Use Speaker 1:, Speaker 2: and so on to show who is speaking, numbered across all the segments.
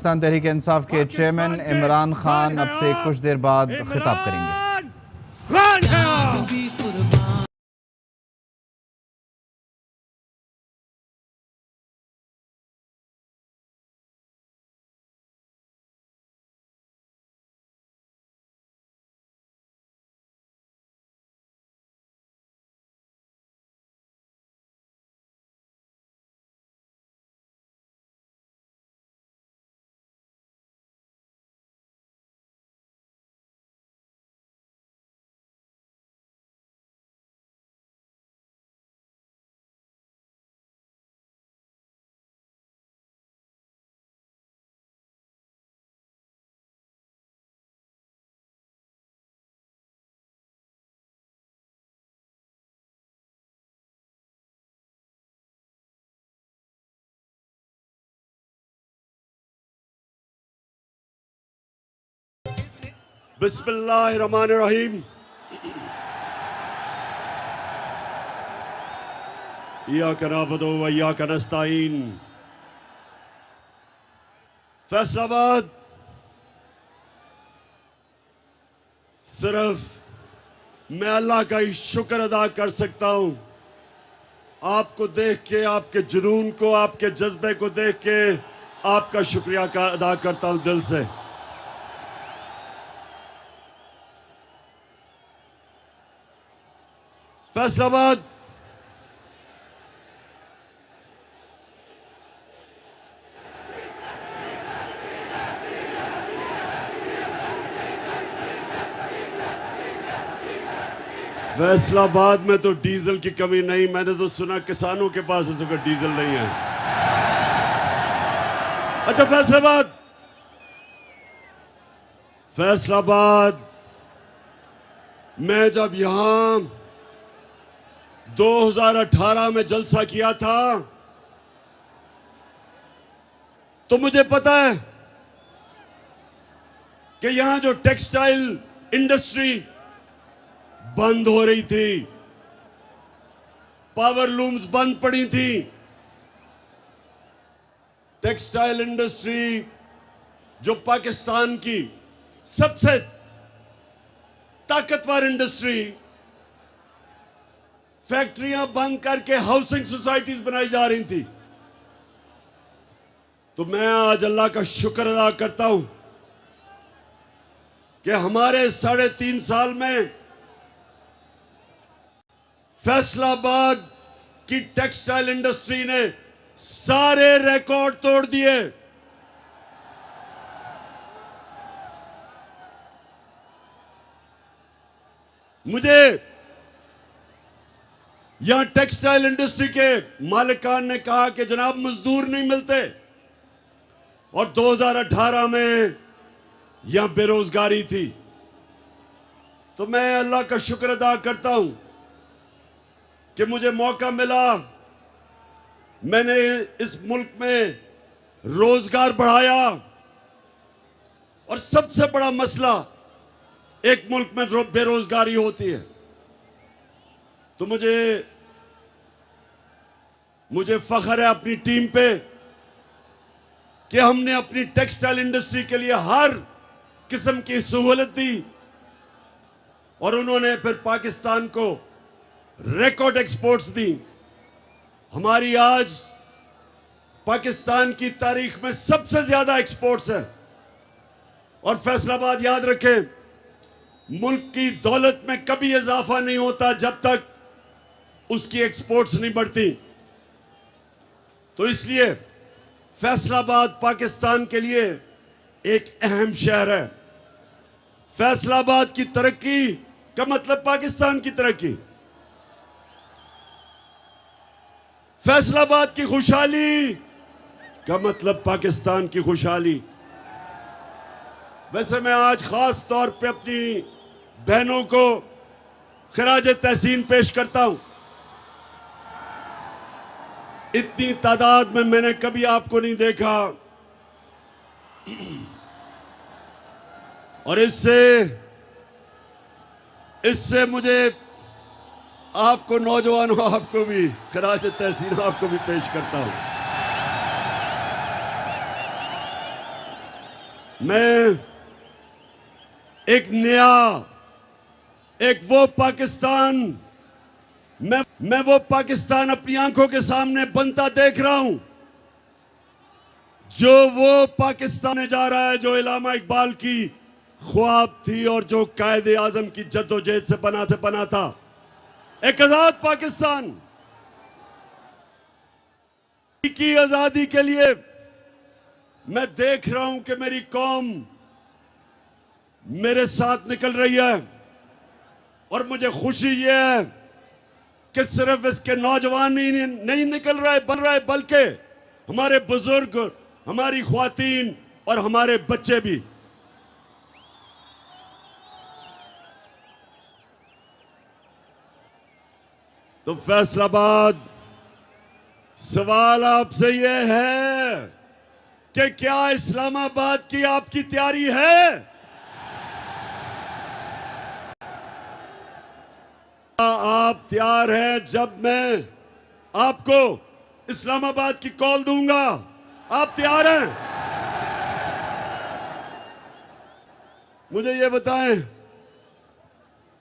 Speaker 1: पाकिस्तान तहरीक इंसाफ के चेयरमैन इमरान खान अब से कुछ देर बाद खिताब करेंगे।
Speaker 2: बिस्मिल्लाहिर्रहमानिर्रहीम। इय्याका नअबुदु व इय्याका नस्तईन। फैसलाबाद सिर्फ मैं अल्लाह का ही शुक्र अदा कर सकता हूं। आपको देख के, आपके जुनून को, आपके जज्बे को देख के आपका शुक्रिया अदा करता हूं दिल से। फैसलाबाद फैसलाबाद में तो डीजल की कमी नहीं। मैंने तो सुना किसानों के पास इस वक्त डीजल नहीं है। अच्छा, फैसलाबाद मैं जब यहां 2018 में जलसा किया था तो मुझे पता है कि यहां जो टेक्सटाइल इंडस्ट्री बंद हो रही थी, पावर लूम्स बंद पड़ी थी। टेक्सटाइल इंडस्ट्री जो पाकिस्तान की सबसे ताकतवर इंडस्ट्री, फैक्ट्रियां बंद करके हाउसिंग सोसाइटीज बनाई जा रही थी। तो मैं आज अल्लाह का शुक्र अदा करता हूं कि हमारे 3.5 साल में फैसलाबाद की टेक्सटाइल इंडस्ट्री ने सारे रिकॉर्ड तोड़ दिए। मुझे यहां टेक्सटाइल इंडस्ट्री के मालिकान ने कहा कि जनाब मजदूर नहीं मिलते, और 2018 में यहां बेरोजगारी थी। तो मैं अल्लाह का शुक्र अदा करता हूं कि मुझे मौका मिला। मैंने इस मुल्क में रोजगार बढ़ाया, और सबसे बड़ा मसला एक मुल्क में बेरोजगारी होती है। तो मुझे फख्र है अपनी टीम पे कि हमने अपनी टेक्सटाइल इंडस्ट्री के लिए हर किस्म की सहूलत दी, और उन्होंने फिर पाकिस्तान को रिकॉर्ड एक्सपोर्ट्स दी। हमारी आज पाकिस्तान की तारीख में सबसे ज्यादा एक्सपोर्ट्स है। और फैसलाबाद याद रखें, मुल्क की दौलत में कभी इजाफा नहीं होता जब तक उसकी एक्सपोर्ट्स नहीं बढ़ती। तो इसलिए फैसलाबाद पाकिस्तान के लिए एक अहम शहर है। फैसलाबाद की तरक्की का मतलब पाकिस्तान की तरक्की। फैसलाबाद की खुशहाली का मतलब पाकिस्तान की खुशहाली। वैसे मैं आज खास तौर पे अपनी बहनों को खिराज तहसीन पेश करता हूं। इतनी तादाद में मैंने कभी आपको नहीं देखा, और इससे मुझे आपको, नौजवानों, आपको भी खिराज तहसीन आपको भी पेश करता हूं। मैं एक नया, एक वो पाकिस्तान, मैं वो पाकिस्तान अपनी आंखों के सामने बनता देख रहा हूं, जो वो पाकिस्तान में जा रहा है जो इलामा इकबाल की ख्वाब थी और जो कायदे आजम की जद्दोजहद से बना था, एक आजाद पाकिस्तान। की आजादी के लिए मैं देख रहा हूं कि मेरी कौम मेरे साथ निकल रही है, और मुझे खुशी यह है कि सिर्फ इसके नौजवान ही नहीं निकल रहा है, बन रहा है, बल्कि हमारे बुजुर्ग, हमारी ख्वातीन और हमारे बच्चे भी। तो फैसलाबाद, सवाल आपसे यह है कि क्या इस्लामाबाद की आपकी तैयारी है? आप तैयार हैं जब मैं आपको इस्लामाबाद की कॉल दूंगा? आप तैयार हैं? मुझे ये बताएं,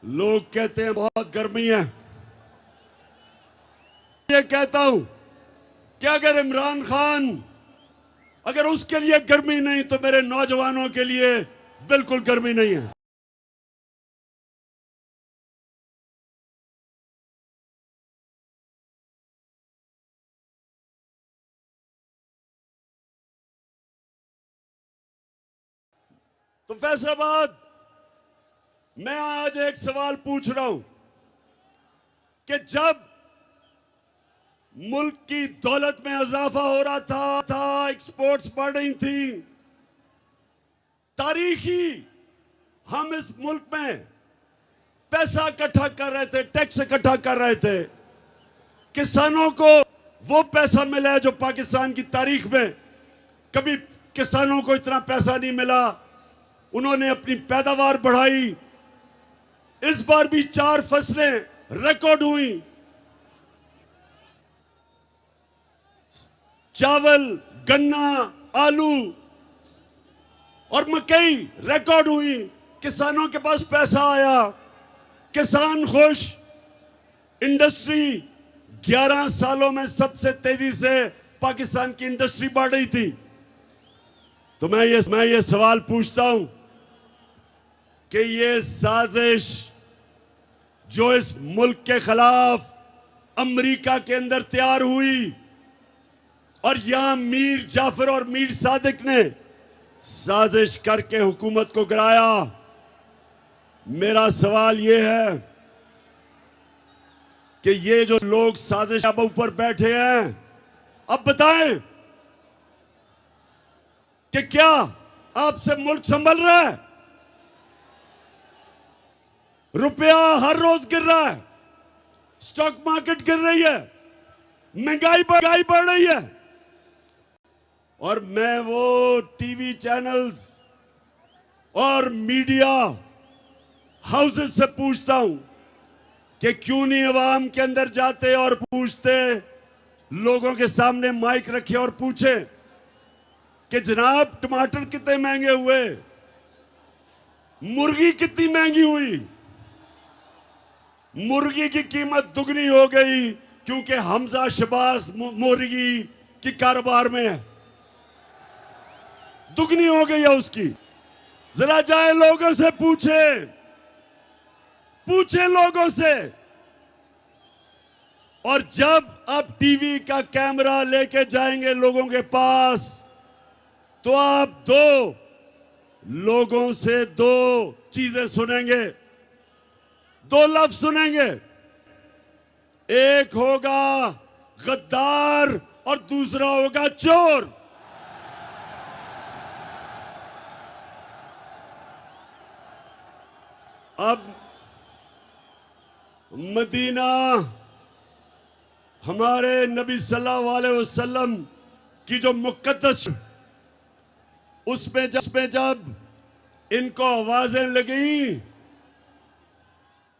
Speaker 2: लोग कहते हैं बहुत गर्मी है। ये कहता हूं कि अगर इमरान खान, अगर उसके लिए गर्मी नहीं तो मेरे नौजवानों के लिए बिल्कुल गर्मी नहीं है। तो फैसलाबाद, मैं आज एक सवाल पूछ रहा हूं कि जब मुल्क की दौलत में इजाफा हो रहा था, एक्सपोर्ट्स बढ़ रही थी, तारीखी हम इस मुल्क में पैसा इकट्ठा कर रहे थे, टैक्स इकट्ठा कर रहे थे, किसानों को वो पैसा मिला है जो पाकिस्तान की तारीख में कभी किसानों को इतना पैसा नहीं मिला। उन्होंने अपनी पैदावार बढ़ाई। इस बार भी 4 फसलें रिकॉर्ड हुई, चावल, गन्ना, आलू और मकई रिकॉर्ड हुई। किसानों के पास पैसा आया, किसान खुश। इंडस्ट्री 11 सालों में सबसे तेजी से पाकिस्तान की इंडस्ट्री बढ़ रही थी। तो मैं ये सवाल पूछता हूं कि ये साजिश जो इस मुल्क के खिलाफ अमेरिका के अंदर तैयार हुई और यहां मीर जाफर और मीर सादिक ने साजिश करके हुकूमत को गिराया, मेरा सवाल यह है कि ये जो लोग साजिश अब ऊपर बैठे हैं, अब बताएं कि क्या आपसे मुल्क संभल रहा है? रुपया हर रोज गिर रहा है, स्टॉक मार्केट गिर रही है, महंगाई बढ़ रही है, और मैं वो टीवी चैनल्स और मीडिया हाउसेस से पूछता हूं कि क्यों नहीं अवाम के अंदर जाते और पूछते, लोगों के सामने माइक रखे और पूछे कि जनाब टमाटर कितने महंगे हुए, मुर्गी कितनी महंगी हुई। मुर्गी की कीमत दुगनी हो गई क्योंकि हमजा शबाज मुर्गी की कारोबार में है, दुगनी हो गई है उसकी। जरा जाए लोगों से पूछे लोगों से। और जब आप टीवी का कैमरा लेके जाएंगे लोगों के पास, तो आप लोगों से 2 चीजें सुनेंगे, 2 लफ्ज सुनेंगे। एक होगा गद्दार और दूसरा होगा चोर। अब मदीना हमारे नबी सल्लल्लाहु अलैहि वसल्लम की जो मुक़द्दस, उसमें जब इनको आवाजें लगी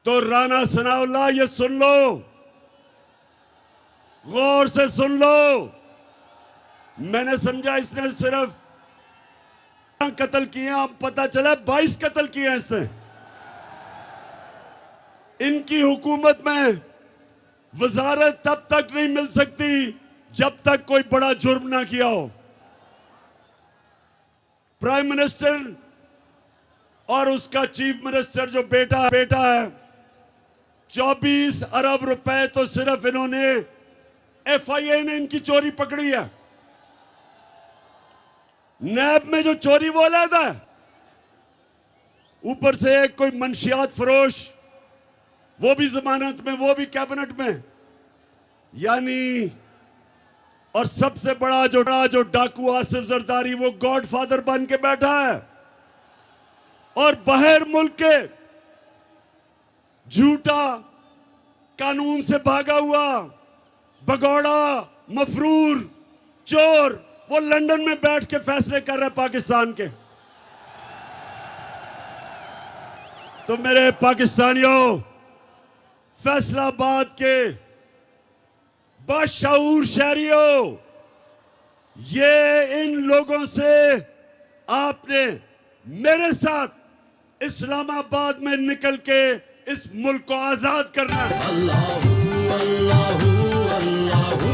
Speaker 2: तो राना सनाउल्लाह, ये सुन लो, गौर से सुन लो। मैंने समझा इसने सिर्फ कत्ल किए हैं, अब पता चला 22 कत्ल किए हैं इसने। इनकी हुकूमत में वजारत तब तक नहीं मिल सकती जब तक कोई बड़ा जुर्म ना किया हो। प्राइम मिनिस्टर और उसका चीफ मिनिस्टर जो बेटा है, 24 अरब रुपए तो सिर्फ इन्होंने, FIA ने इनकी चोरी पकड़ी है। नैब में जो चोरी वो अलग है, ऊपर से एक कोई मंशियात फरोश, वो भी जमानत में, वो भी कैबिनेट में। यानी और सबसे बड़ा जो डाकू आसिफ जरदारी, वो गॉडफादर बन के बैठा है। और बाहर मुल्क के झूठा कानून से भागा हुआ भगौड़ा, मफरूर, चोर, वो लंदन में बैठ के फैसले कर रहे हैं पाकिस्तान के। तो मेरे पाकिस्तानियों, फैसलाबाद के बाशऊर शहरियों, ये इन लोगों से आपने मेरे साथ इस्लामाबाद में निकल के इस मुल्क को आजाद करना है।
Speaker 3: अल्लाहू अल्लाहू अल्लाहू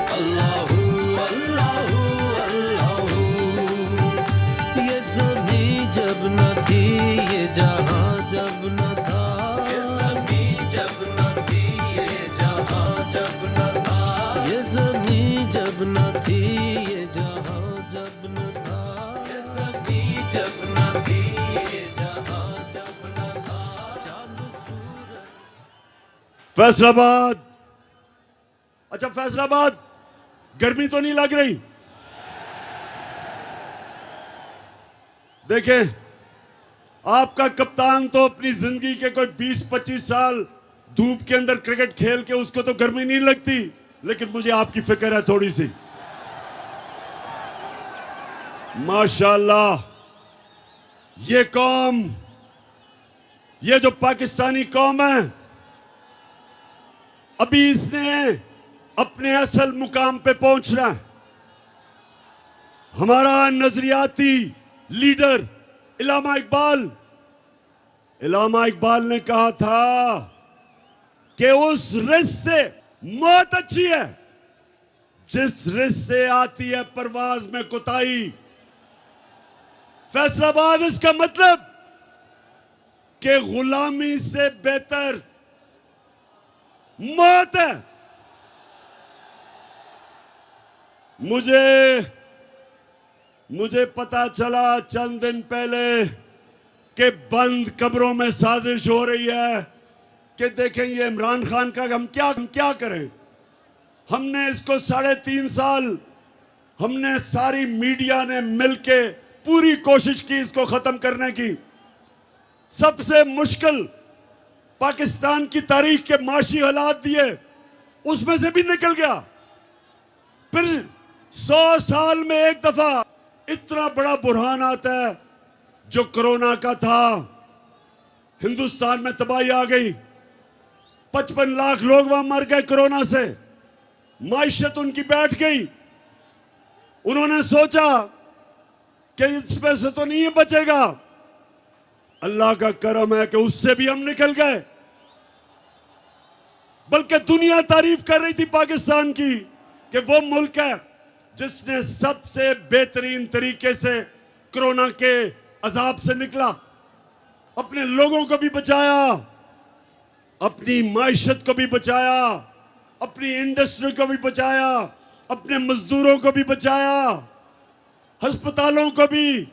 Speaker 3: अल्लाहू अल्लाहू अल्लाहू। ये ज़मीं जब न थी, ये जहां जब न था, ये ज़मीं जब न थी, ये जहां जब न था, ये ज़मीं जब न थी, ये जहां जब न था, ये ज़मीं जब न थी, ये जहां जब न था। चांद सूरज
Speaker 2: फैसलाबाद, अच्छा फैसलाबाद, गर्मी तो नहीं लग रही? देखें, आपका कप्तान तो अपनी जिंदगी के कोई 20-25 साल धूप के अंदर क्रिकेट खेल के उसको तो गर्मी नहीं लगती, लेकिन मुझे आपकी फिक्र है थोड़ी सी। माशाल्लाह, ये कौम, ये जो पाकिस्तानी कौम है, अभी इसने अपने असल मुकाम पे पहुंचना है। हमारा नजरियाती लीडर इलामा इकबाल ने कहा था कि उस रिस्क से मौत अच्छी है जिस रिस्क से आती है परवाज में कोताही। फैसलाबाद इसका मतलब कि गुलामी से बेहतर मौत है। मुझे पता चला चंद दिन पहले कि बंद कब्रों में साजिश हो रही है कि देखें ये इमरान खान का हम क्या करें। हमने इसको 3.5 साल, हमने सारी मीडिया ने मिलके पूरी कोशिश की इसको खत्म करने की। सबसे मुश्किल पाकिस्तान की तारीख के माशी हालात दिए, उसमें से भी निकल गया। फिर 100 साल में एक दफा इतना बड़ा बुरहान आता है जो कोरोना का था। हिंदुस्तान में तबाही आ गई, 55 लाख लोग वहां मर गए कोरोना से, माइशत उनकी बैठ गई। उन्होंने सोचा कि इसमें से तो नहीं बचेगा। अल्लाह का करम है कि उससे भी हम निकल गए। बल्कि दुनिया तारीफ कर रही थी पाकिस्तान की कि वो मुल्क है जिसने सबसे बेहतरीन तरीके से कोरोना के अजाब से निकला, अपने लोगों को भी बचाया, अपनी माइशत को भी बचाया, अपनी इंडस्ट्री को भी बचाया, अपने मजदूरों को भी बचाया, अस्पतालों को भी।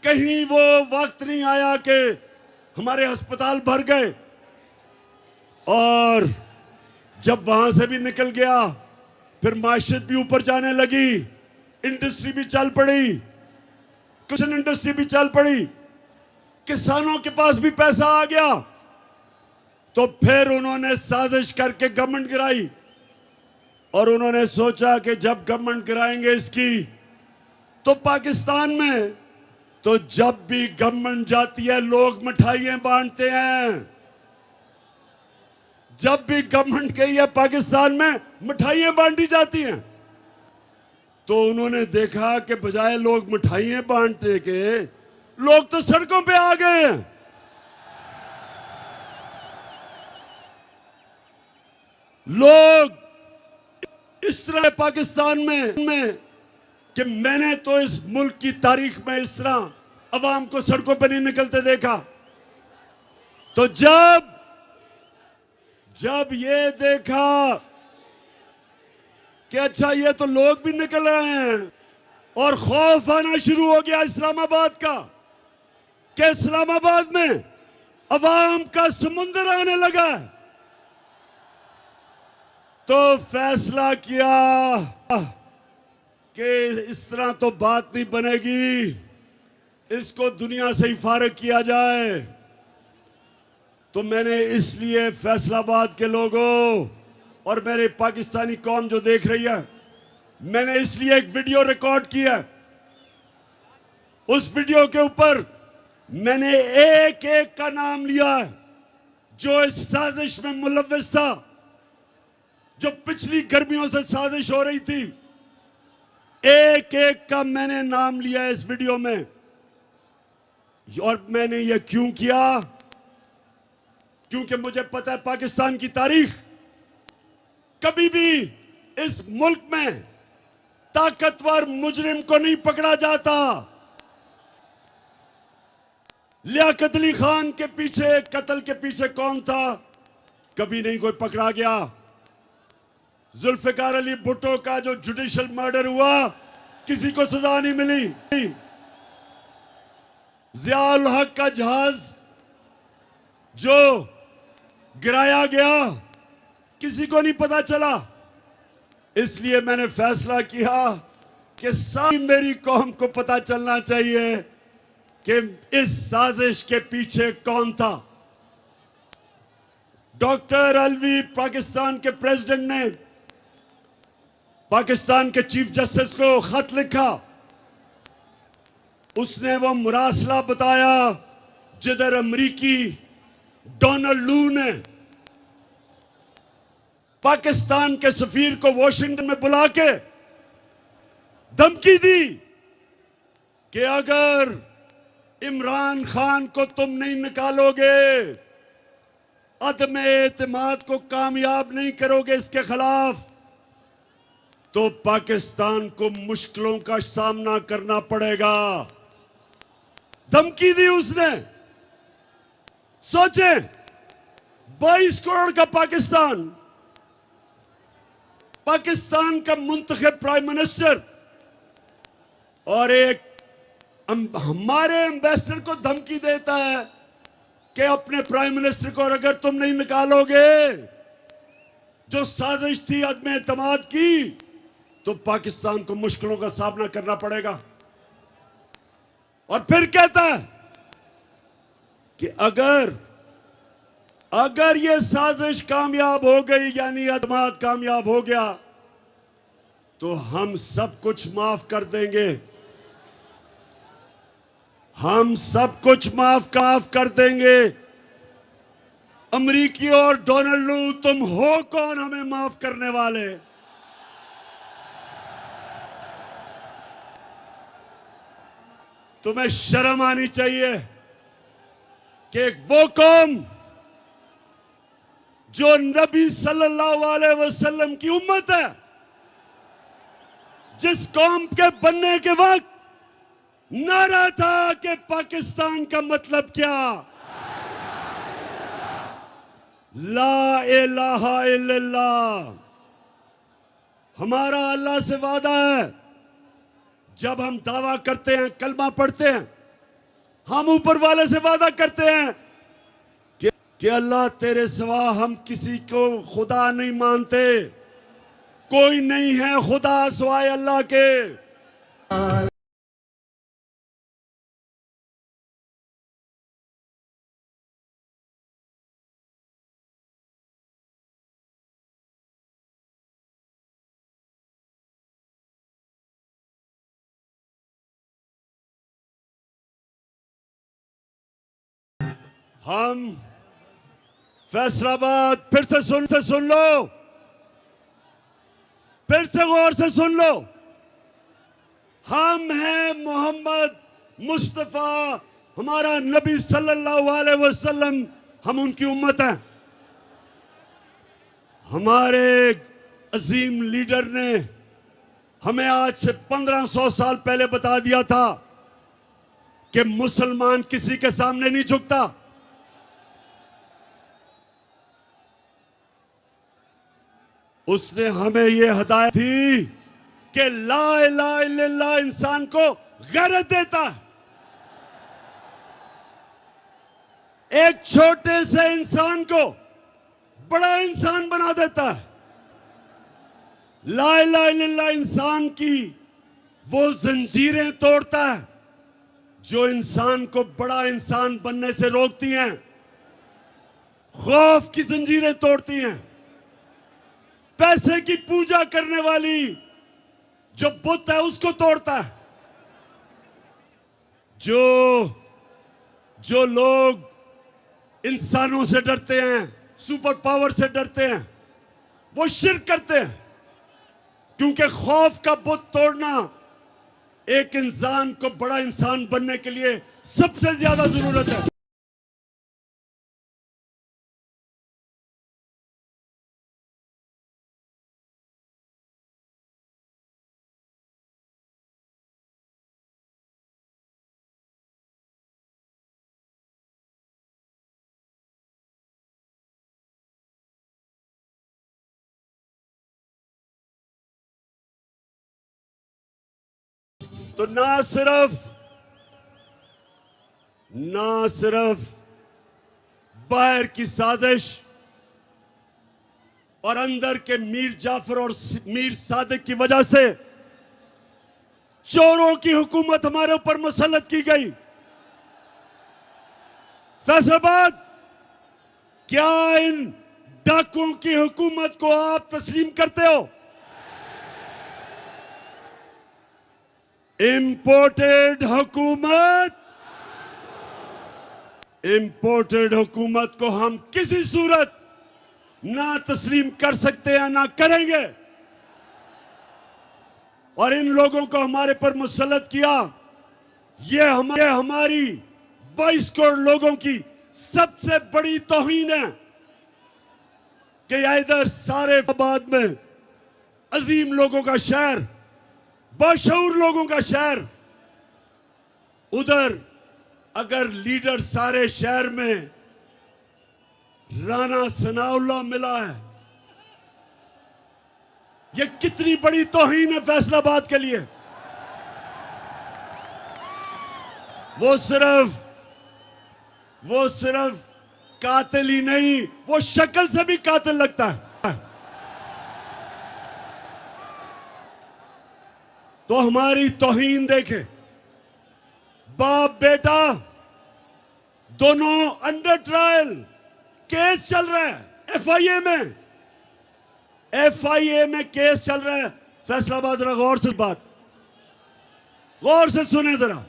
Speaker 2: कहीं वो वक्त नहीं आया कि हमारे अस्पताल भर गए। और जब वहां से भी निकल गया, फिर माशियत भी ऊपर जाने लगी, इंडस्ट्री भी चल पड़ी, कुशन इंडस्ट्री भी चल पड़ी, किसानों के पास भी पैसा आ गया। तो फिर उन्होंने साजिश करके गवर्नमेंट गिराई और उन्होंने सोचा कि जब गवर्नमेंट गिराएंगे इसकी, तो पाकिस्तान में तो जब भी गवर्नमेंट जाती है लोग मिठाइयां बांटते हैं। जब भी गवर्नमेंट गई है पाकिस्तान में मिठाइयां बांटी जाती हैं। तो उन्होंने देखा कि बजाय लोग मिठाइयां बांटने के, लोग तो सड़कों पे आ गए हैं। लोग इस तरह पाकिस्तान में कि मैंने तो इस मुल्क की तारीख में इस तरह अवाम को सड़कों पर नहीं निकलते देखा। तो जब ये देखा कि अच्छा ये तो लोग भी निकल रहे हैं, और खौफ आना शुरू हो गया इस्लामाबाद का कि इस्लामाबाद में अवाम का समुंदर आने लगा, तो फैसला किया कि इस तरह तो बात नहीं बनेगी, इसको दुनिया से ही फारिग किया जाए। तो मैंने इसलिए फैसलाबाद के लोगों और मेरे पाकिस्तानी कौम जो देख रही है, मैंने इसलिए एक वीडियो रिकॉर्ड किया। उस वीडियो के ऊपर मैंने एक एक का नाम लिया है जो इस साजिश में मुलव्विस था, जो पिछली गर्मियों से साजिश हो रही थी। एक एक का मैंने नाम लिया है इस वीडियो में। और मैंने ये क्यों किया? क्योंकि मुझे पता है पाकिस्तान की तारीख, कभी भी इस मुल्क में ताकतवर मुजरिम को नहीं पकड़ा जाता। लियाकत अली खान के पीछे, कत्ल के पीछे कौन था? कभी नहीं कोई पकड़ा गया। जुल्फिकार अली भुट्टो का जो जुडिशियल मर्डर हुआ, किसी को सजा नहीं मिली। जियाउल हक का जहाज जो गिराया गया, किसी को नहीं पता चला। इसलिए मैंने फैसला किया कि सारी मेरी कौम को पता चलना चाहिए कि इस साजिश के पीछे कौन था। डॉक्टर अलवी, पाकिस्तान के प्रेसिडेंट ने पाकिस्तान के चीफ जस्टिस को खत लिखा। उसने वो मुरासला बताया जिधर अमरीकी डोनाल्ड लू ने पाकिस्तान के सफीर को वॉशिंगटन में बुला के धमकी दी कि अगर इमरान खान को तुम नहीं निकालोगे, अदम एतमाद को कामयाब नहीं करोगे इसके खिलाफ, तो पाकिस्तान को मुश्किलों का सामना करना पड़ेगा। धमकी दी उसने। सोचे 22 करोड़ का पाकिस्तान का मुंतखब प्राइम मिनिस्टर और एक हमारे एम्बेसडर को धमकी देता है कि अपने प्राइम मिनिस्टर को अगर तुम नहीं निकालोगे, जो साजिश थी अदम एतमाद की, तो पाकिस्तान को मुश्किलों का सामना करना पड़ेगा। और फिर कहता है कि अगर ये साजिश कामयाब हो गई, यानी एतमाद कामयाब हो गया, तो हम सब कुछ माफ कर देंगे। हम सब कुछ माफ कर देंगे। अमरीकी और डोनाल्ड लू, तुम हो कौन हमें माफ करने वाले? तुम्हें शर्म आनी चाहिए कि वो कौम जो नबी सल्लल्लाहु अलैहि वसल्लम की उम्मत है, जिस कौम के बनने के वक्त नारा था कि पाकिस्तान का मतलब क्या, ला इलाहा इल्लल्लाह। हमारा अल्लाह से वादा है, जब हम दावा करते हैं, कलमा पढ़ते हैं, हम ऊपर वाले से वादा करते हैं कि अल्लाह तेरे सिवा हम किसी को खुदा नहीं मानते, कोई नहीं है खुदा सिवाय अल्लाह के। हम फैसलाबाद, फिर से सुन लो, फिर से गौर से सुन लो। हम हैं मोहम्मद मुस्तफा, हमारा नबी सल्लल्लाहु अलैहि वसल्लम, हम उनकी उम्मत हैं। हमारे अजीम लीडर ने हमें आज से 1500 साल पहले बता दिया था कि मुसलमान किसी के सामने नहीं झुकता। उसने हमें यह हिदायत थी कि ला इलाहा इल्लल्लाह इंसान को गैरत देता है। एक छोटे से इंसान को बड़ा इंसान बना देता है। ला इलाहा इल्लल्लाह इंसान की वो जंजीरें तोड़ता है जो इंसान को बड़ा इंसान बनने से रोकती हैं। खौफ की जंजीरें तोड़ती हैं। पैसे की पूजा करने वाली जो बुत है उसको तोड़ता है। जो लोग इंसानों से डरते हैं, सुपर पावर से डरते हैं, वो शिर्क करते हैं, क्योंकि खौफ का बुत तोड़ना एक इंसान को बड़ा इंसान बनने के लिए सबसे ज्यादा जरूरत है। तो ना सिर्फ बाहर की साजिश और अंदर के मीर जाफर और मीर सादिक की वजह से चोरों की हुकूमत हमारे ऊपर मुसल्लत की गई। फैसलाबाद, क्या इन डाकुओं की हुकूमत को आप तस्लीम करते हो? इंपोर्टेड हुकूमत को हम किसी सूरत ना तस्लीम कर सकते हैं, ना करेंगे। और इन लोगों को हमारे पर मुसल्लत किया, ये हमारी 22 करोड़ लोगों की सबसे बड़ी तौहीन है कि इधर सारे फैसलाबाद में अजीम लोगों का शहर, बाशऊर लोगों का शहर, उधर अगर लीडर सारे शहर में राणा सनाउल्लाह मिला है, ये कितनी बड़ी तौहीन है फैसलाबाद के लिए। वो सिर्फ कातिल ही नहीं, वो शक्ल से भी कातिल लगता है। तो हमारी तौहीन देखे, बाप बेटा दोनों अंडर ट्रायल, केस चल रहा है एफआईए में केस चल रहा है। फैसलाबाद, जरा गौर से सुने जरा।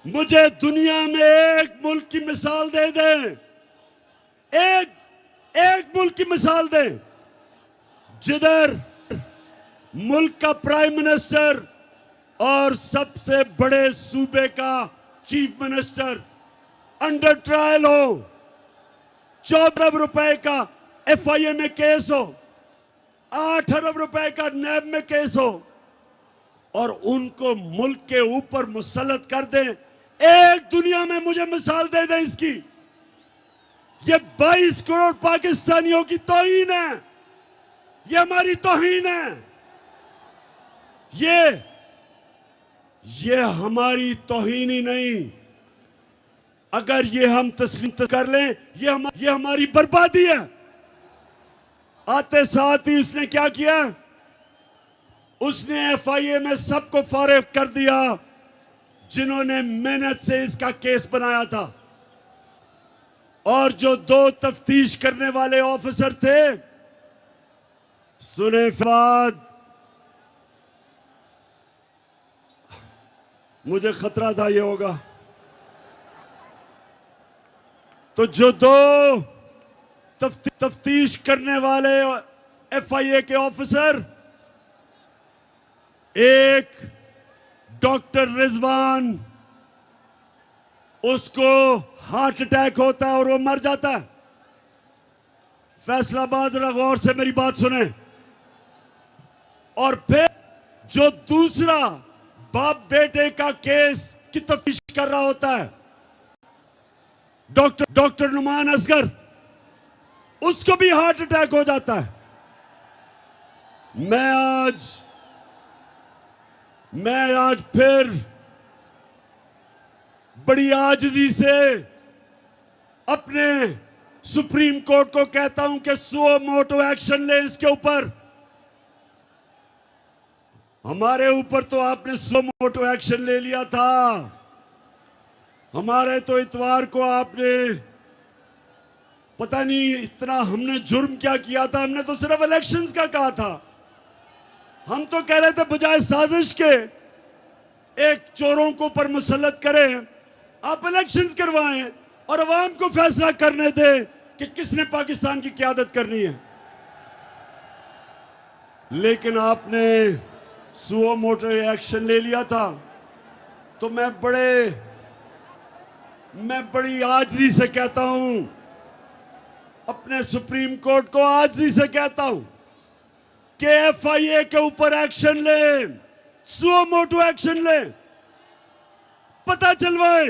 Speaker 2: मुझे दुनिया में एक मुल्क की मिसाल दे दें, एक मुल्क की मिसाल दें जिधर मुल्क का प्राइम मिनिस्टर और सबसे बड़े सूबे का चीफ मिनिस्टर अंडर ट्रायल हो, 14 अरब रुपए का एफआईए में केस हो, 8 अरब रुपए का नैब में केस हो, और उनको मुल्क के ऊपर मुसल्लत कर दें। एक दुनिया में मुझे मिसाल दे दें इसकी। ये 22 करोड़ पाकिस्तानियों की तौहीन है, ये हमारी तौहीन है। ये हमारी तौहीन ही नहीं, अगर ये हम तस्लीम कर लें, ये हमारी बर्बादी है। आते साथ ही उसने क्या किया? उसने एफआईए में सबको फारिग कर दिया जिन्होंने मेहनत से इसका केस बनाया था। और जो 2 तफ्तीश करने वाले ऑफिसर थे, सुने फवाद, मुझे खतरा था ये होगा, तो जो 2 तफ्तीश करने वाले एफआईए के ऑफिसर, एक डॉक्टर रिजवान, उसको हार्ट अटैक होता है और वो मर जाता है। फैसलाबाद, जरा गौर से मेरी बात सुने। और फिर जो दूसरा बाप बेटे का केस की तफ्तीश कर रहा होता है, डॉक्टर नुमान असगर, उसको भी हार्ट अटैक हो जाता है। मैं आज फिर बड़ी आजिज़ी से अपने सुप्रीम कोर्ट को कहता हूं कि सुओ मोटो एक्शन ले इसके ऊपर। हमारे ऊपर तो आपने सुओ मोटो एक्शन ले लिया था। हमारे तो इतवार को आपने पता नहीं इतना हमने जुर्म क्या किया था। हमने तो सिर्फ इलेक्शंस का कहा था। हम तो कह रहे थे बजाय साजिश के एक चोरों को ऊपर मुसल्लत करें, आप इलेक्शंस करवाएं और अवाम को फैसला करने दें कि किसने पाकिस्तान की क़यादत करनी है। लेकिन आपने सुओ मोटो एक्शन ले लिया था। तो मैं बड़ी आजिज़ी से कहता हूं, अपने सुप्रीम कोर्ट को आजिज़ी से कहता हूं कि FIA के ऊपर एक्शन ले, सुओ मोटो एक्शन ले, पता चलवाए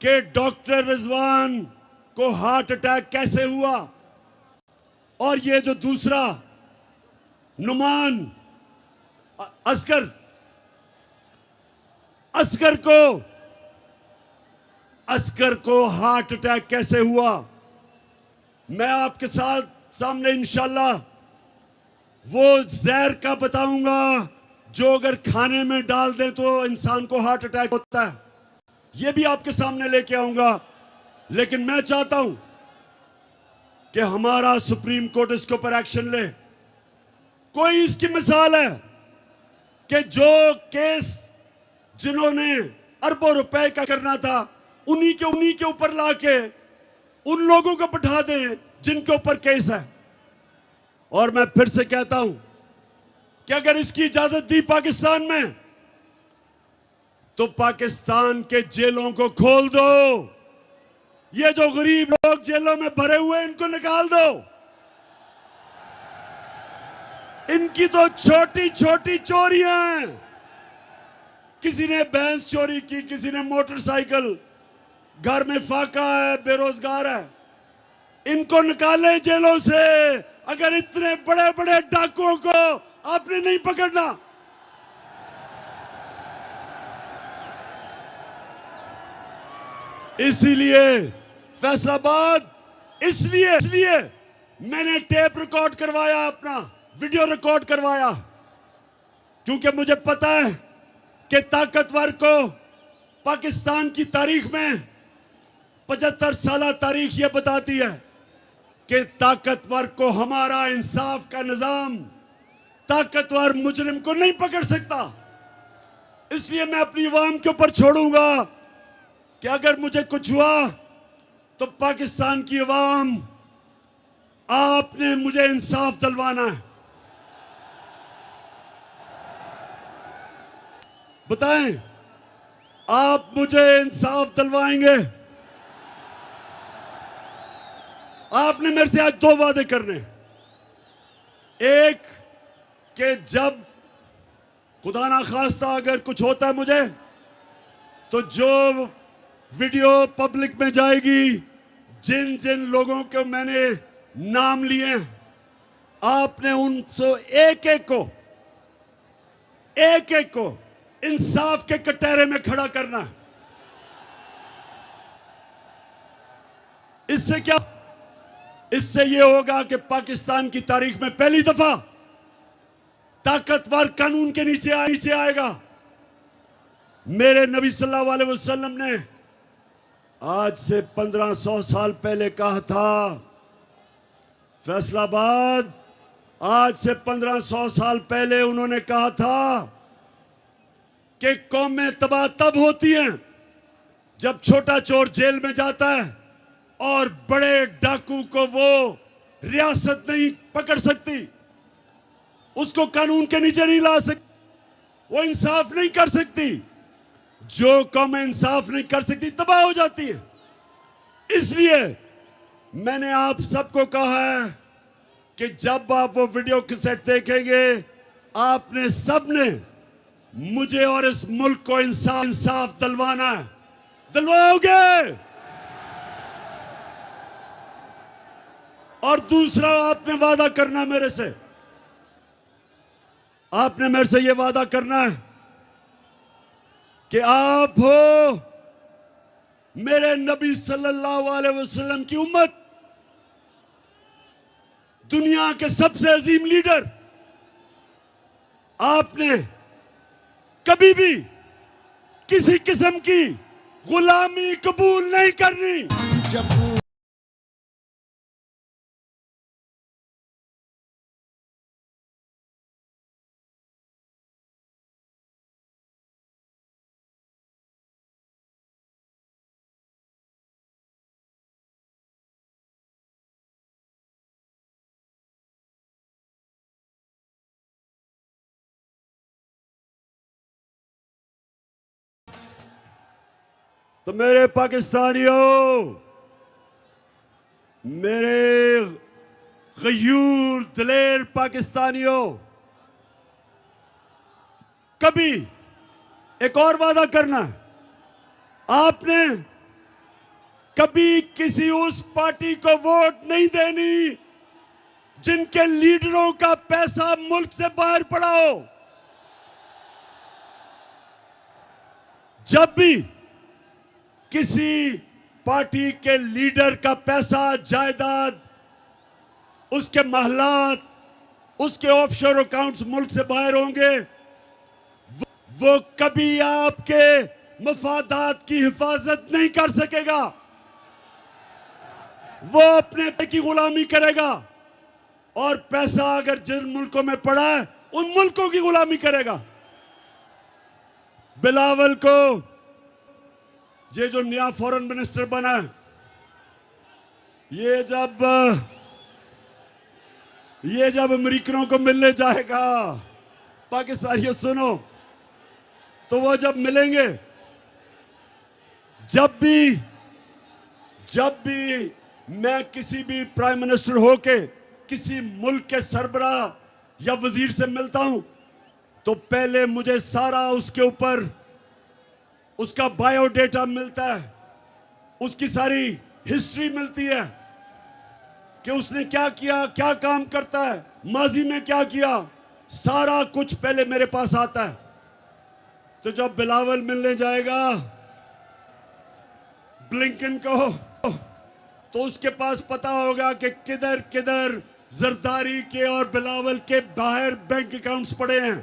Speaker 2: कि डॉक्टर रिजवान को हार्ट अटैक कैसे हुआ और ये जो दूसरा नुमान असगर को हार्ट अटैक कैसे हुआ। मैं आपके सामने इंशाल्लाह वो जहर का बताऊंगा जो अगर खाने में डाल दे तो इंसान को हार्ट अटैक होता है। ये भी आपके सामने लेके आऊंगा। लेकिन मैं चाहता हूं कि हमारा सुप्रीम कोर्ट इसके ऊपर एक्शन ले। कोई इसकी मिसाल है कि जो केस जिन्होंने अरबों रुपए का करना था उन्हीं के ऊपर लाके उन लोगों को बैठा दें जिनके ऊपर केस है। और मैं फिर से कहता हूं कि अगर इसकी इजाजत दी पाकिस्तान में तो पाकिस्तान के जेलों को खोल दो। ये जो गरीब लोग जेलों में भरे हुए इनको निकाल दो। इनकी तो छोटी छोटी चोरियां हैं। किसी ने भैंस चोरी की, किसी ने मोटरसाइकिल, घर में फाका है, बेरोजगार है। इनको निकालें जेलों से। अगर इतने बड़े बड़े डाकुओं को आपने नहीं पकड़ना, इसीलिए फैसलाबाद, इसलिए मैंने टेप रिकॉर्ड करवाया, अपना वीडियो रिकॉर्ड करवाया, क्योंकि मुझे पता है कि ताकतवर को पाकिस्तान की तारीख में 75 साल तारीख ये बताती है कि ताकतवर को हमारा इंसाफ का निजाम, ताकतवर मुजरिम को नहीं पकड़ सकता। इसलिए मैं अपनी अवाम के ऊपर छोड़ूंगा कि अगर मुझे कुछ हुआ तो पाकिस्तान की अवाम, आपने मुझे इंसाफ दिलवाना है। बताएं, आप मुझे इंसाफ दिलवाएंगे? आपने मेरे से आज 2 वादे करने। एक कि जब खुदा ना खास्ता अगर कुछ होता है मुझे, तो जो वीडियो पब्लिक में जाएगी, जिन जिन लोगों को मैंने नाम लिए, आपने उनसे एक एक को इंसाफ के कटहरे में खड़ा करना है। इससे क्या, इससे यह होगा कि पाकिस्तान की तारीख में पहली दफा ताकतवर कानून के नीचे आएगा। मेरे नबी सल्लल्लाहु अलैहि वसल्लम ने आज से 1500 साल पहले कहा था, फैसलाबाद, आज से 1500 साल पहले उन्होंने कहा था कि कौमें तबाह तब होती हैं जब छोटा चोर जेल में जाता है और बड़े डाकू को वो रियासत नहीं पकड़ सकती, उसको कानून के नीचे नहीं ला सकती। वो इंसाफ नहीं कर सकती। जो कौम इंसाफ नहीं कर सकती तबाह हो जाती है। इसलिए मैंने आप सबको कहा है कि जब आप वो वीडियो कैसेट देखेंगे, आपने सबने मुझे और इस मुल्क को इंसाफ दिलवाना है। दिलवाओगे? और दूसरा, आपने वादा करना है मेरे से, आपने मेरे से यह वादा करना है कि आप हो मेरे नबी सल्लल्लाहु अलैहि वसल्लम की उम्मत, दुनिया के सबसे अजीम लीडर। आपने कभी भी किसी किस्म की गुलामी कबूल नहीं करनी। तो मेरे पाकिस्तानियों, मेरे गयूर दिलेर पाकिस्तानियों, कभी एक और वादा करना है, आपने कभी किसी उस पार्टी को वोट नहीं देनी जिनके लीडरों का पैसा मुल्क से बाहर पड़ा हो। जब भी किसी पार्टी के लीडर का पैसा, जायदाद, उसके महलात, उसके ऑफशोर अकाउंट्स मुल्क से बाहर होंगे, वो कभी आपके मफादात की हिफाजत नहीं कर सकेगा। वो अपने की गुलामी करेगा और पैसा अगर जिन मुल्कों में पड़ा है उन मुल्कों की गुलामी करेगा। बिलावल को ये जो नया फॉरेन मिनिस्टर बना है, ये जब अमेरिकनों को मिलने जाएगा, पाकिस्तानियों सुनो, तो वो जब मिलेंगे, जब भी मैं किसी भी प्राइम मिनिस्टर होके किसी मुल्क के सरबराह या वजीर से मिलता हूं, तो पहले मुझे सारा उसके ऊपर उसका बायोडेटा मिलता है, उसकी सारी हिस्ट्री मिलती है कि उसने क्या किया, क्या काम करता है, माजी में क्या किया, सारा कुछ पहले मेरे पास आता है। तो जब बिलावल मिलने जाएगा ब्लिंकन को, तो उसके पास पता होगा कि किधर किधर जरदारी के और बिलावल के बाहर बैंक अकाउंट्स पड़े हैं,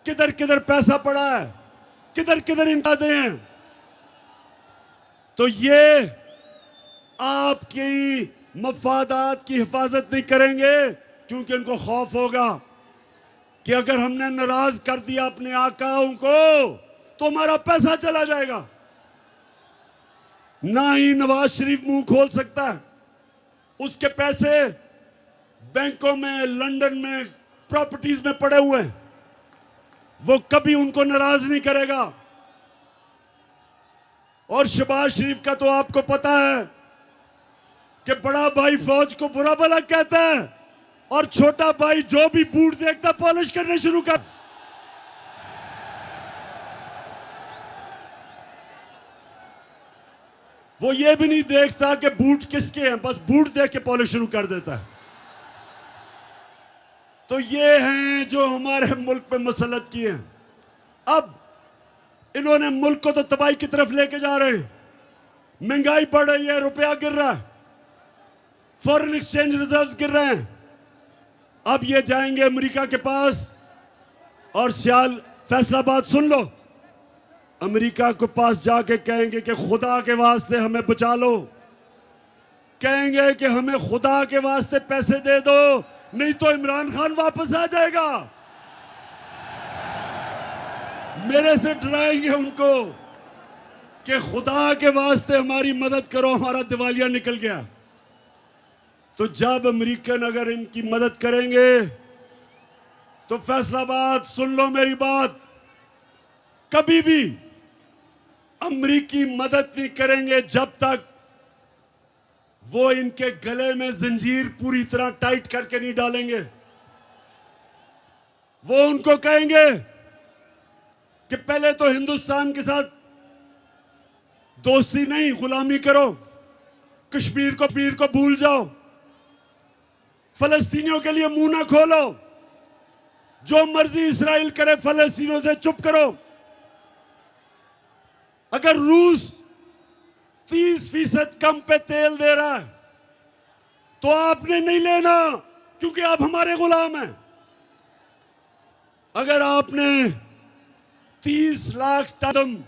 Speaker 2: किधर किधर पैसा पड़ा है, किधर किधर इंटादे हैं। तो ये आपकी मफादात की हिफाजत नहीं करेंगे, क्योंकि उनको खौफ होगा कि अगर हमने नाराज कर दिया अपने आकाओं को तो हमारा पैसा चला जाएगा। ना ही नवाज शरीफ मुंह खोल सकता है, उसके पैसे बैंकों में, लंदन में, प्रॉपर्टीज में पड़े हुए हैं, वो कभी उनको नाराज नहीं करेगा। और शहबाज शरीफ का तो आपको पता है कि बड़ा भाई फौज को बुरा भला कहता है और छोटा भाई जो भी बूट देखता पॉलिश करने शुरू कर। वो ये भी नहीं देखता कि बूट किसके हैं, बस बूट देख के पॉलिश शुरू कर देता है। तो ये हैं जो हमारे मुल्क पे मसलत किए हैं। अब इन्होंने मुल्क को तो तबाही की तरफ लेके जा रहे हैं, महंगाई बढ़ रही है, रुपया गिर रहा है, फॉरेन एक्सचेंज रिजर्व्स गिर रहे हैं। अब ये जाएंगे अमेरिका के पास और सियाल फैसलाबाद सुन लो, अमेरिका के पास जाके कहेंगे कि खुदा के वास्ते हमें बचा लो, कहेंगे कि हमें खुदा के वास्ते पैसे दे दो, नहीं तो इमरान खान वापस आ जाएगा। मेरे से डराएंगे उनको कि खुदा के वास्ते हमारी मदद करो, हमारा दिवालिया निकल गया। तो जब अमेरिकन अगर इनकी मदद करेंगे तो फैसलाबाद सुन लो मेरी बात, कभी भी अमेरिकी मदद नहीं करेंगे जब तक वो इनके गले में जंजीर पूरी तरह टाइट करके नहीं डालेंगे। वो उनको कहेंगे कि पहले तो हिंदुस्तान के साथ दोस्ती नहीं, गुलामी करो, कश्मीर को भूल जाओ, फलस्तीनियों के लिए मुंह ना खोलो, जो मर्जी इस्राइल करे फलस्तीनियों से चुप करो। अगर रूस 30% कम पे तेल दे रहा है तो आपने नहीं लेना, क्योंकि आप हमारे गुलाम हैं। अगर आपने 30 लाख टन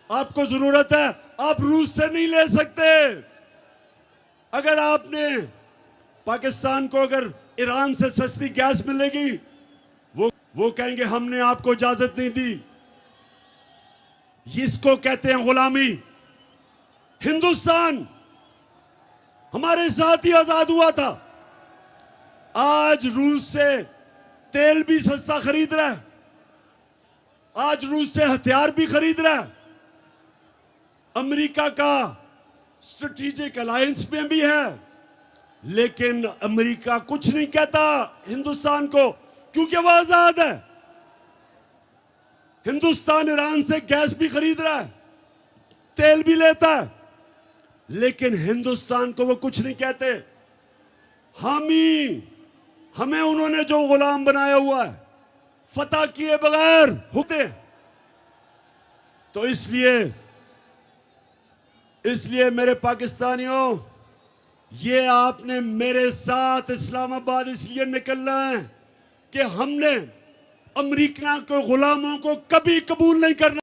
Speaker 2: आपको जरूरत है, आप रूस से नहीं ले सकते। अगर आपने पाकिस्तान को अगर ईरान से सस्ती गैस मिलेगी, वो कहेंगे हमने आपको इजाजत नहीं दी। इसको कहते हैं गुलामी। हिंदुस्तान हमारे साथ ही आजाद हुआ था, आज रूस से तेल भी सस्ता खरीद रहा है, आज रूस से हथियार भी खरीद रहा है, अमेरिका का स्ट्रेटेजिक अलायंस में भी है। लेकिन अमेरिका कुछ नहीं कहता हिंदुस्तान को, क्योंकि वह आजाद है। हिंदुस्तान ईरान से गैस भी खरीद रहा है, तेल भी लेता है, लेकिन हिंदुस्तान को वो कुछ नहीं कहते। हमें उन्होंने जो गुलाम बनाया हुआ है, फतह किए बगैर होते हैं। तो इसलिए मेरे पाकिस्तानियों, ये आपने मेरे साथ इस्लामाबाद इसलिए निकलना है कि हमने अमेरिका के गुलामों को कभी कबूल नहीं करना।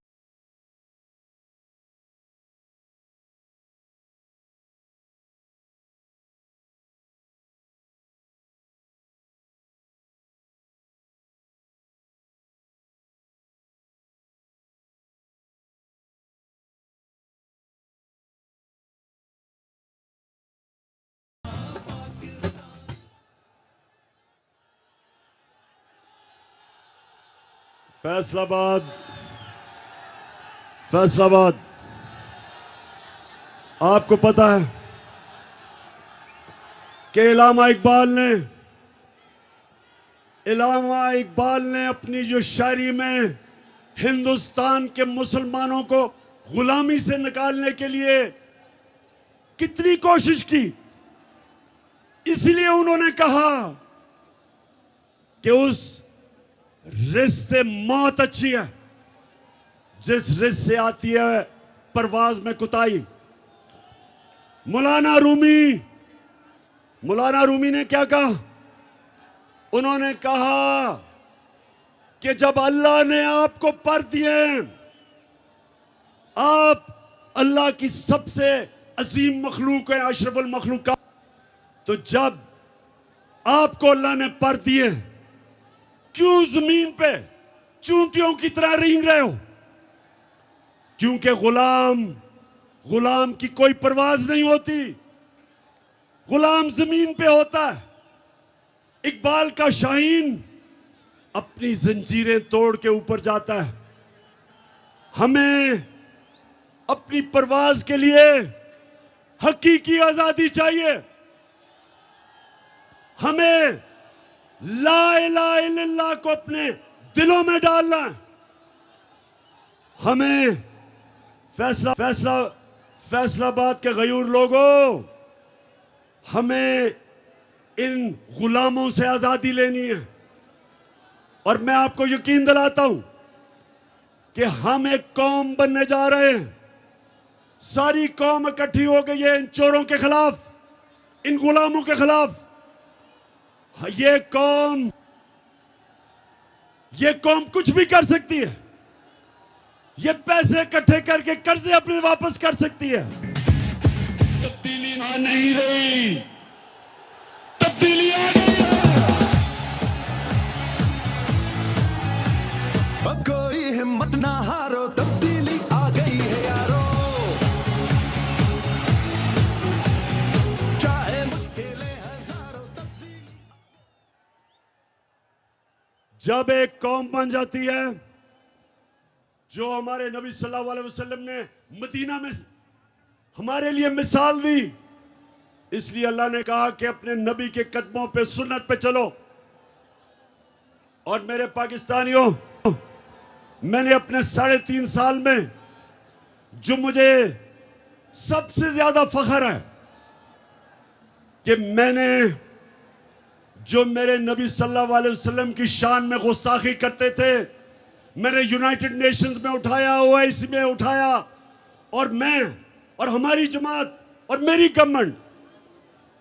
Speaker 2: फैसलाबाद आपको पता है कि इलामा इकबाल ने अपनी जो शायरी में हिंदुस्तान के मुसलमानों को गुलामी से निकालने के लिए कितनी कोशिश की। इसलिए उन्होंने कहा कि उस रिस्क से मौत अच्छी है जिस रिस्क से आती है परवाज में कुताई। मौलाना रूमी ने क्या कहा? उन्होंने कहा कि जब अल्लाह ने आपको पर दिए, आप अल्लाह की सबसे अजीम मखलूक है, अशरफुल मखलूक, तो जब आपको अल्लाह ने पर दिए, क्यों जमीन पे चूंटियों की तरह रेंग रहे हो? क्योंकि गुलाम की कोई परवाज नहीं होती, गुलाम जमीन पे होता है। इकबाल का शाहीन अपनी जंजीरें तोड़ के ऊपर जाता है। हमें अपनी परवाज के लिए हकीकी आजादी चाहिए। हमें ला इलाहा इल्लल्लाह को अपने दिलों में डालना है। हमें फैसलाबाद के गयूर लोगों, हमें इन गुलामों से आजादी लेनी है। और मैं आपको यकीन दिलाता हूं कि हम एक कौम बनने जा रहे हैं। सारी कौम इकट्ठी हो गई है इन चोरों के खिलाफ, इन गुलामों के खिलाफ। ये कौम कुछ भी कर सकती है। ये पैसे इकट्ठे करके कर्जे अपने वापस कर सकती है। तब्दीली आ नहीं रही, तब्दीली आ नहीं रही।
Speaker 4: अब कोई हिम्मत ना हारो, तब्दीली आ गई है यारो। चाहे मुश्किलें हजारों, तब्दीली।
Speaker 2: जब एक कौम बन जाती है जो हमारे नबी सल्लल्लाहु अलैहि वसल्लम ने मदीना में हमारे लिए मिसाल दी, इसलिए अल्लाह ने कहा कि अपने नबी के कदमों पे, सुन्नत पे चलो। और मेरे पाकिस्तानियों, मैंने अपने 3.5 साल में जो मुझे सबसे ज्यादा फख्र है कि मैंने जो मेरे नबी सल्लल्लाहु अलैहि वसल्लम की शान में गुस्ताखी करते थे, मैंने यूनाइटेड नेशंस में उठाया, ओआईसी में उठाया, और मैं और हमारी जमात और मेरी गवर्नमेंट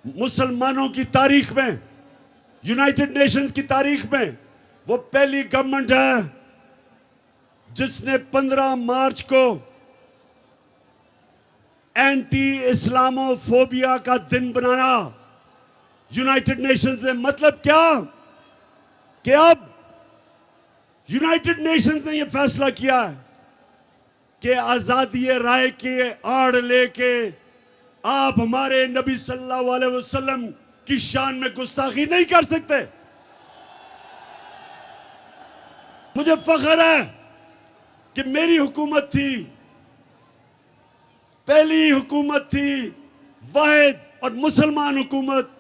Speaker 2: मुसलमानों की तारीख में, यूनाइटेड नेशंस की तारीख में वो पहली गवर्नमेंट है जिसने 15 मार्च को एंटी इस्लामोफोबिया का दिन बनाया यूनाइटेड नेशंस ने। मतलब क्या कि अब यूनाइटेड नेशंस ने यह फैसला किया है कि आजादी राय के आड़ लेके आप हमारे नबी सल्लल्लाहु अलैहि वसल्लम की शान में गुस्ताखी नहीं कर सकते। मुझे फख्र है कि मेरी हुकूमत थी, पहली हुकूमत थी वाहिद और मुसलमान हुकूमत,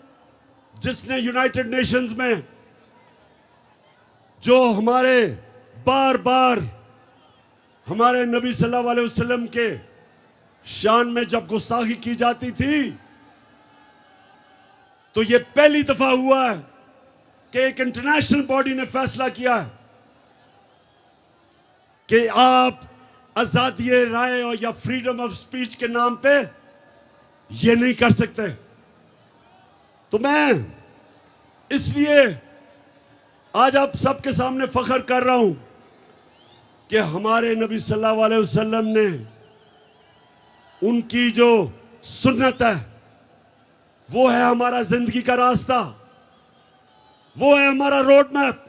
Speaker 2: जिसने यूनाइटेड नेशंस में जो हमारे बार बार हमारे नबी सल्लल्लाहु अलैहि वसल्लम के शान में जब गुस्ताखी की जाती थी, तो यह पहली दफा हुआ है कि एक इंटरनेशनल बॉडी ने फैसला किया है कि आप आजादी राय और या फ्रीडम ऑफ स्पीच के नाम पे ये नहीं कर सकते। तो मैं इसलिए आज आप सबके सामने फख्र कर रहा हूं कि हमारे नबी सल्लल्लाहु अलैहि वसल्लम ने उनकी जो सुन्नत है वो है हमारा जिंदगी का रास्ता, वो है हमारा रोड मैप।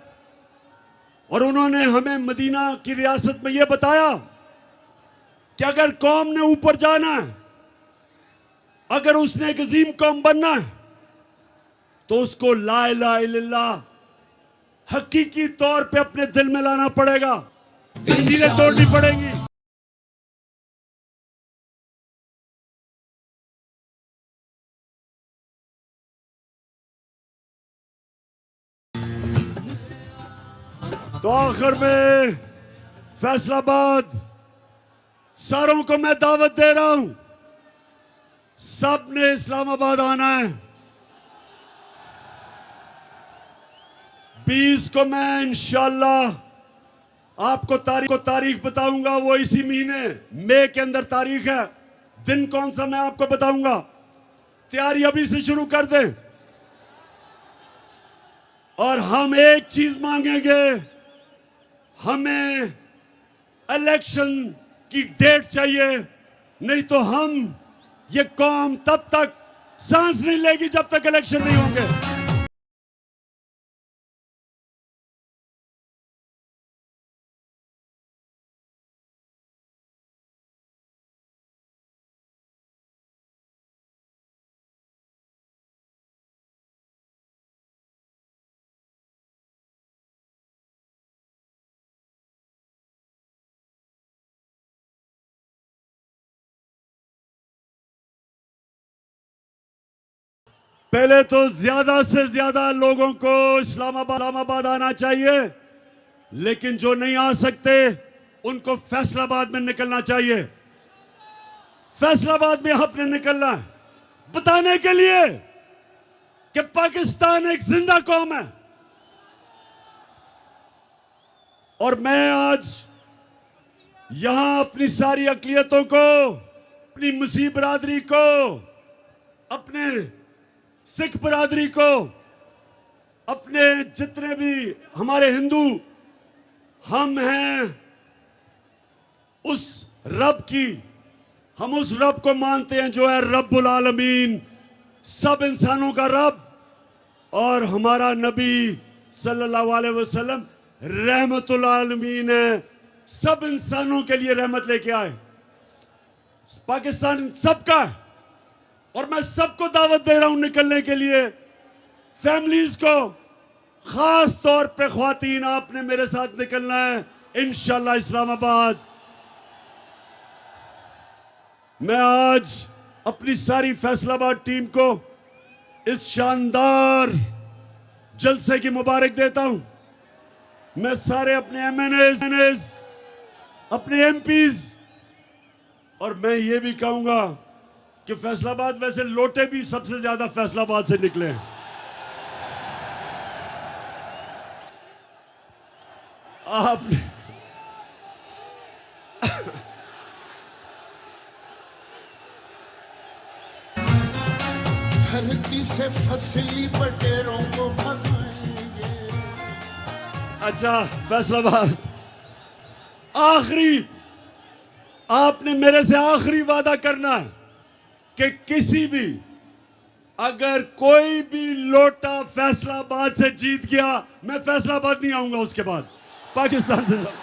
Speaker 2: और उन्होंने हमें मदीना की रियासत में यह बताया कि अगर कौम ने ऊपर जाना है, अगर उसने एक अजीम कौम बनना है, तो उसको ला इलाहा इल्लल्लाह हकीकी तौर पे अपने दिल में लाना पड़ेगा, जंजीरें तोड़नी पड़ेंगी। तो आखिर में फैसलाबाद सारों को मैं दावत दे रहा हूं, सब ने इस्लामाबाद आना है। 20 को मैं इंशाअल्लाह आपको तारीख बताऊंगा, वो इसी महीने मई के अंदर तारीख है। दिन कौन सा मैं आपको बताऊंगा, तैयारी अभी से शुरू कर दें। और हम एक चीज मांगेंगे, हमें इलेक्शन की डेट चाहिए, नहीं तो हम ये कौम तब तक सांस नहीं लेगी जब तक इलेक्शन नहीं होंगे। पहले तो ज्यादा से ज्यादा लोगों को इस्लामाबाद आना चाहिए, लेकिन जो नहीं आ सकते उनको फैसलाबाद में निकलना चाहिए। फैसलाबाद में आपने निकलना है बताने के लिए कि पाकिस्तान एक जिंदा कौम है। और मैं आज यहां अपनी सारी अकलियतों को, अपनी मुस्लिम बरादरी को, अपने सिख बरादरी को, अपने जितने भी हमारे हिंदू हम हैं, उस रब की, हम उस रब को मानते हैं जो है रब्बुल आलमीन, सब इंसानों का रब। और हमारा नबी सल्लल्लाहु अलैहि वसल्लम रहमतुल आलमीन है, सब इंसानों के लिए रहमत लेके आए। पाकिस्तान सबका है और मैं सबको दावत दे रहा हूं निकलने के लिए। फैमिलीज को, खास तौर पे ख्वातीन, आपने मेरे साथ निकलना है इंशाल्लाह। इस्लामाबाद मैं आज अपनी सारी फैसलाबाद टीम को इस शानदार जलसे की मुबारक देता हूं। मैं सारे अपने एमएनएस, अपने एमपीज, और मैं ये भी कहूंगा कि फैसलाबाद, वैसे लोटे भी सबसे ज्यादा फैसलाबाद से निकले हैं। आपने
Speaker 5: धरती से फसली बटेरों को भगाएंगे।
Speaker 2: अच्छा फैसलाबाद, आखिरी आपने मेरे से आखिरी वादा करना है कि किसी भी, अगर कोई भी लोटा फैसलाबाद से जीत गया, मैं फैसलाबाद नहीं आऊंगा उसके बाद। पाकिस्तान जिंदाबाद।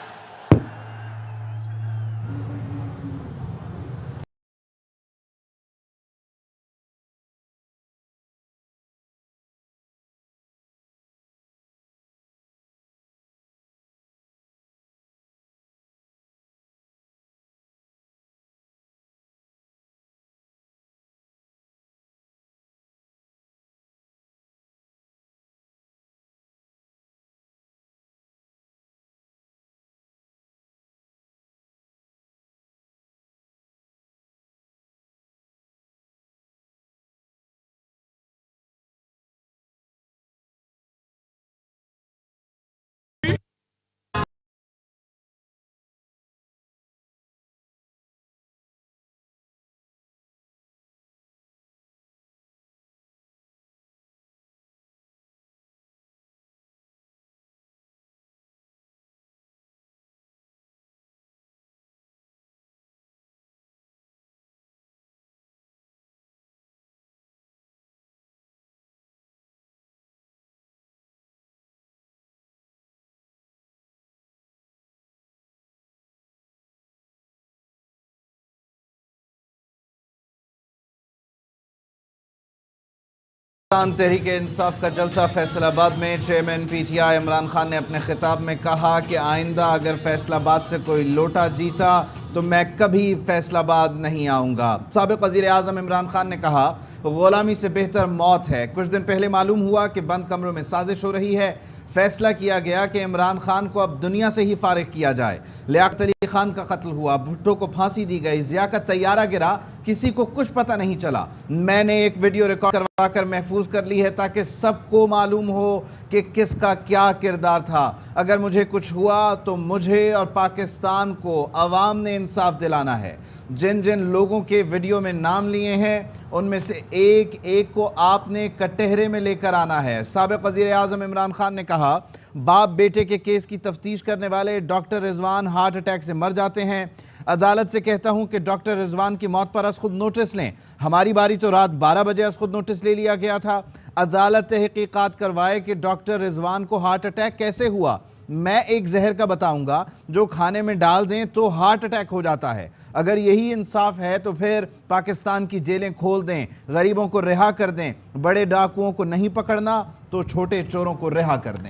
Speaker 1: तहरीक इंसाफ का जलसा फैसलाबाद में चेयरमैन पीटीआई इमरान खान ने अपने खिताब में कहा कि आइंदा अगर फैसलाबाद से कोई लोटा जीता तो मैं कभी फैसलाबाद नहीं आऊँगा। साबिक़ वज़ीर आज़म इमरान खान ने कहा ग़ुलामी से बेहतर मौत है। कुछ दिन पहले मालूम हुआ कि बंद कमरों में साजिश हो रही है। फैसला किया गया कि इमरान खान को अब दुनिया से ही फारिग किया जाए। लियाकत अली खान का कत्ल हुआ, भुट्टो को फांसी दी गई, ज़िया का तैयारा गिरा, किसी को कुछ पता नहीं चला। मैंने एक वीडियो रिकॉर्ड करवा कर महफूज कर ली है ताकि सबको मालूम हो कि किसका क्या किरदार था। अगर मुझे कुछ हुआ तो मुझे और पाकिस्तान को अवाम ने इंसाफ दिलाना है। जिन जिन लोगों के वीडियो में नाम लिए हैं उनमें से एक एक को आपने कटहरे में लेकर आना है। साबिक़ वज़ीर आज़म इमरान खान ने कहा बाप बेटे के केस की तफ्तीश करने वाले डॉक्टर रिजवान हार्ट अटैक से मर जाते हैं। अदालत से कहता हूं कि डॉक्टर रिजवान की मौत पर अस खुद नोटिस लें। हमारी बारी तो रात 12 बजे अस खुद नोटिस ले लिया गया था। अदालत तहकीकात करवाए कि डॉक्टर रिजवान को हार्ट अटैक कैसे हुआ। मैं एक जहर का बताऊंगा जो खाने में डाल दें तो हार्ट अटैक हो जाता है। अगर यही इंसाफ है तो फिर पाकिस्तान की जेलें खोल दें, गरीबों को रिहा कर दें। बड़े डाकुओं को नहीं पकड़ना तो छोटे चोरों को रिहा कर दें।